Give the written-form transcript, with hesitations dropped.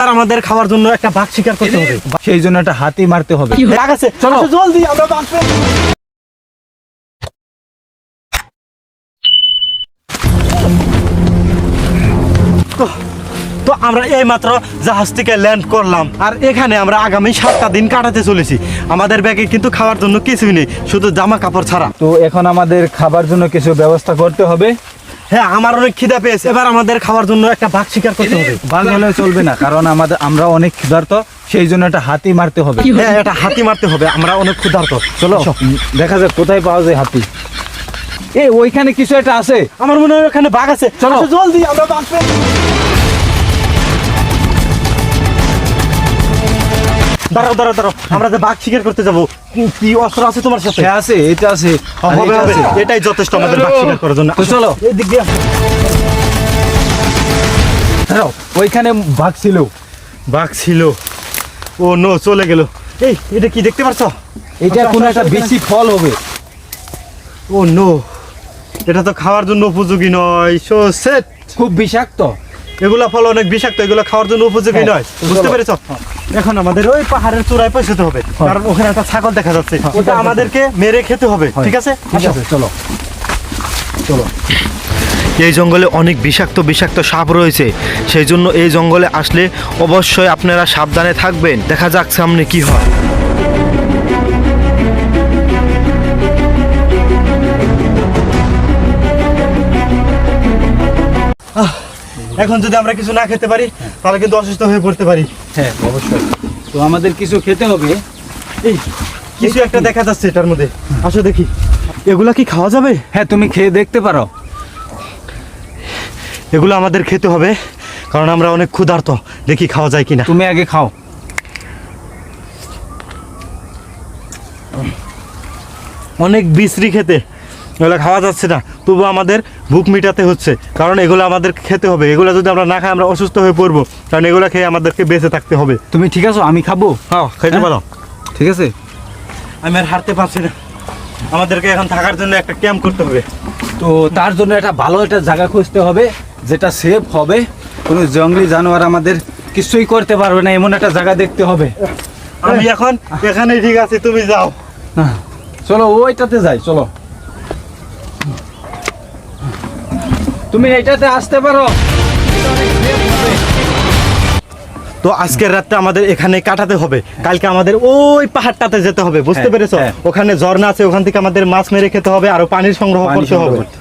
আর আমাদের খাওয়ার জন্য একটা বাঘ শিকার করতে হবে, সেই জন্য একটা হাতি মারতে হবে। বাঘ আছে, চলো জলদি আমরা বাঘ পেয়ে তো আমরা এই মাত্র জাহাজ থেকে ল্যান্ড করলাম, আর এখানে আমরা আগামী 7টা দিন কাটাতে চলেছি। আমাদের ব্যাগে কিন্তু খাওয়ার জন্য কিছুই নেই, শুধু জামা কাপড় ছাড়া। তো এখন আমাদের খাবার জন্য কিছু ব্যবস্থা করতে হবে। হ্যাঁ, আমার অনেক খিদা পেয়েছে, এবার আমাদের খাওয়ার জন্য একটা বাঘ শিকার করতে হবে। বাঘ হলে চলবে না, কারণ আমরা অনেক ক্ষুধার্ত, সেই জন্য একটা হাতি মারতে হবে। হ্যাঁ, একটা হাতি মারতে হবে, আমরা অনেক ক্ষুধার্ত। চলো দেখা যাক কোথায় পাওয়া যায় হাতি। ওইখানে কিছু একটা আছে, আমার মনে হয় ওখানে বাঘ আছে, চলো জলদি আমরা বাঘ পেয়ে দাঁড়াও দাঁড়াও দাঁড়াও, আমরা যে বাঘ শিকার করতে যাবো, কি অস্ত্র আছে তোমার সাথে? হ্যাঁ আছে, এটা আছে, আর হবে এটা হবে, আছে। এটাই যথেষ্ট আমাদের বাঘ শিকার করার জন্য। তো চলো এদিক দিয়ে আসো। দাঁড়াও, ওইখানে বাঘ ছিল। বাঘ ছিল, ও নো, চলে গেল। এই এটা কি দেখতে পাচ্ছ? এটা কোনো একটা বেশি ফল হবে। ও নো, এটা তো খাওয়ার জন্য উপযোগী নয়। সো সেট, খুব বিষাক্ত। এগুলা ফল অনেক বিষাক্ত, এগুলো খাওয়ার জন্য উপযোগী হ্যাঁ, নয়, তো বুঝতে চলো। পেরেছ? এখন আমাদের ওই পাহাড়ের চূড়ায় পৌঁছতে হবে, কারণ ওখানে একটা ছাগল দেখা যাচ্ছে, ওটা আমাদেরকে মেরে খেতে হবে। ঠিক আছে, ঠিক আছে, চলো চলো। এই জঙ্গলে অনেক বিষাক্ত বিষাক্ত সাপ রয়েছে, সেই জন্য এই জঙ্গলে আসলে অবশ্যই আপনারা সাবধানে থাকবেন। দেখা যাক সামনে কি হয়। এখন যদি আমরা কিছু না খেতে পারি তাহলে কিন্তু অসুস্থ হয়ে পড়তে পারি। হ্যাঁ অবশ্যই, তো আমাদের কিছু খেতে হবে। এই কিছু একটা দেখা যাচ্ছে এটার মধ্যে, আসো দেখি। এগুলা কি খাওয়া যাবে? হ্যাঁ তুমি খেয়ে দেখতে পারো। এগুলো আমাদের খেতে হবে, কারণ আমরা অনেক ক্ষুধার্ত। দেখি খাওয়া যায় কিনা। তুমি আগে খাও। অনেক বিশ্রী খেতে, এগুলো খাওয়া যাচ্ছে না, তবু আমাদের ভুখ মিটাতে হচ্ছে, কারণ এগুলো আমাদের খেতে হবে। এগুলো যদি আমরা না খাই আমরা অসুস্থ হয়ে পড়বো, কারণ এগুলো খেয়ে আমাদেরকে বেঁচে থাকতে হবে। তুমি ঠিক আছো? আমি খাবো। হ্যাঁ, খেতে হ্যাঁ। পারো। ঠিক আছে, আমি আর হারতে পারছি না, আমাদেরকে এখন থাকার জন্য একটা ক্যাম্প করতে হবে। তো তার জন্য একটা ভালো একটা জায়গা খুঁজতে হবে, যেটা সেফ হবে, কোনো জঙ্গলি জানোয়ার আমাদের কিছুই করতে পারবে না, এমন একটা জায়গা দেখতে হবে। আমি এখন এখানেই ঠিক আছে, তুমি যাও। চলো ওইটাতে যাই, চলো। তুমি এইটাতে আসতে পারো। তো আজকের রাতটা আমাদের এখানে কাটাতে হবে, কালকে আমাদের ওই পাহাড়টাতে যেতে হবে, বুঝতে হ্যাঁ, পেরেছো? হ্যাঁ। ওখানে ঝর্ণা আছে, ওখান থেকে আমাদের মাছ মেরে খেতে হবে, আর পানির সংগ্রহ পানি করতে সংগ্রহ হবে। করতে